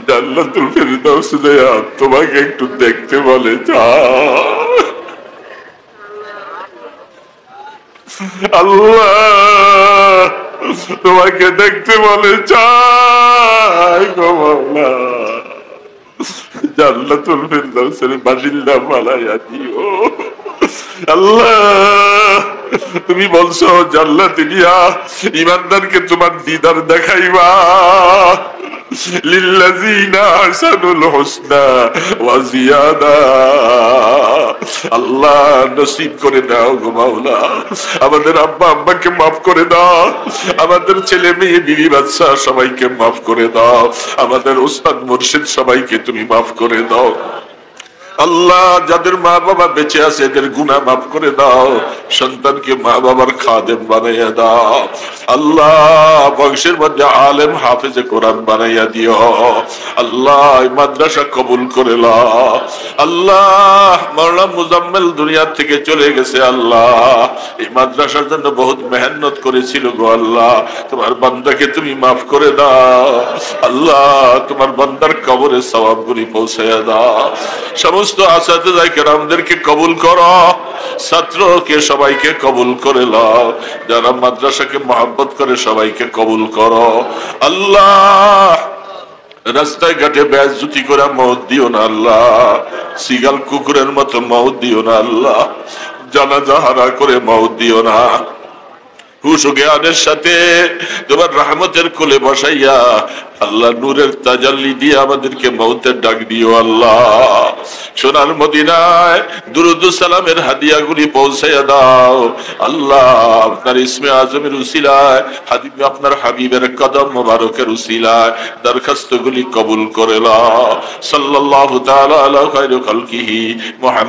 A: জান্নাতুল ফেরদাউস দেয়া তোমাকে একটু দেখতে বলে যা। আল্লাহ, তোমাকে দেখতে বলে চাই গো মাওলা। জান্নাতুল ফেরদাউসের বাসিন্দা বানাইয়া দিও আল্লাহ। তুমি বলছো জান্নাতে নিয়া ঈমানদারকে তোমার দিদার দেখাইবা। লিল্লাযীনা আহসানুল হুসনা ওয়া জিয়াদা। আল্লাহ, নসিব করে দাও গো মাওলা। আমাদের আব্বা আম্মাকে মাফ করে দাও, আমাদের ছেলে মেয়ে বিবি বাচ্চা সবাইকে মাফ করে দাও, আমাদের উস্তাদ মুর্শিদ সবাইকে তুমি মাফ করে দাও। আল্লাহ, যাদের মা বাবা বেঁচে আছে এদের গুনাহ মাফ করে দাও, সন্তানকে মা বাবার খাদেম বানাইয়া দাও আল্লাহ, বংশের মধ্যে আলেম হাফেজে কোরআন বানাইয়া দিও আল্লাহ, মাদ্রাসা কবুল করে লাও আল্লাহ। মাওলানা মুজাম্মেল দুনিয়া থেকে চলে গেছে আল্লাহ, এই মাদ্রাসার জন্য বহুত মেহনত করেছিল গো আল্লাহ, তোমার বান্দাকে তুমি মাফ করে দাও আল্লাহ, তোমার বান্দার কবরে সওয়াবগুলি পৌঁছায়া দাও। সমস্ত আসাতিজা কেরামদেরকে কবুল করো, ছাত্রকে সবাইকে কবুল করে লাও, যারা মাদ্রাসাকে মহব্বত করে সবাইকে কবুল করো আল্লাহ। রাস্তায় ঘাটে বেয়াজ্জতি করে মওত দিও না আল্লাহ, সিগাল কুকুরের মতো মওত দিও না আল্লাহ, জানাজা হারা করে মওত দিও না। হুশ ও জ্ঞানের সাথে তোমার রহমতের কোলে বসাইয়া আল্লাহ নূরের তাজাল্লি দিয়ে আমাদেরকে মওতের ডাক দিও আল্লাহ। সোনার মদিনায় দুরুদ ও সালামের হাদিয়াগুলি পৌঁছাইয়া দাও আল্লাহ, আপনার ইসমে আজমের উসিলায়, আপনার হাবিবের কদম মোবারকের উসিলায় দরখাস্তগুলি কবুল করে নাও। সাল্লাল্লাহু তাআলা আলা খায়রি খালকিহি মুহাম্মদ।